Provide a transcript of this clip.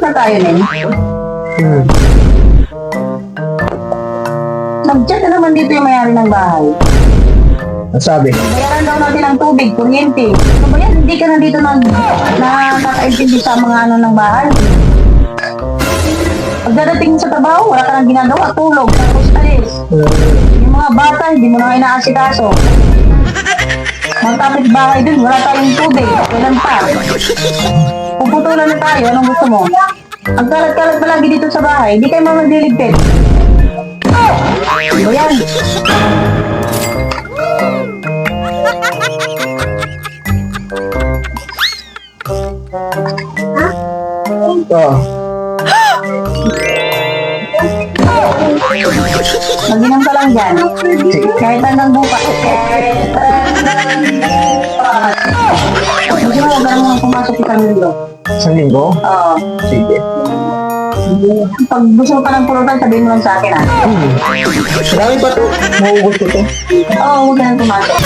na tayo nin. Nag-chat na naman dito yung mayari ng bahay. Ang sabi? Bayaran daw natin ng tubig, kuryente. Ano ba yan? Hindi ka na dito nakakaintindi sa mga ano ng bahay. Pagdadating sa trabaho, wala ka nang ginagawa, tulog, tapos alis. Yung mga bata, hindi mo na inaasikaso. Mga tapit bahay dun, wala tayong tubig. Kailan pa? Puputulan na tayo, anong gusto mo? Ang kalat-kalat palagi dito sa bahay, hindi kayo magliligpit. Ano yan? Ito. Mag-inom ka lang dyan. Kahit hanggang bukas. Gusto mo, huwag ka naman pumasok sa Camilo. Isang linggo? Oo. Sige. Pag gusto mo pa ng pulutan, sabihin mo lang sa akin, ha? Marami pa to. Mauubos ko to. Oo, huwag ka nang pumasok.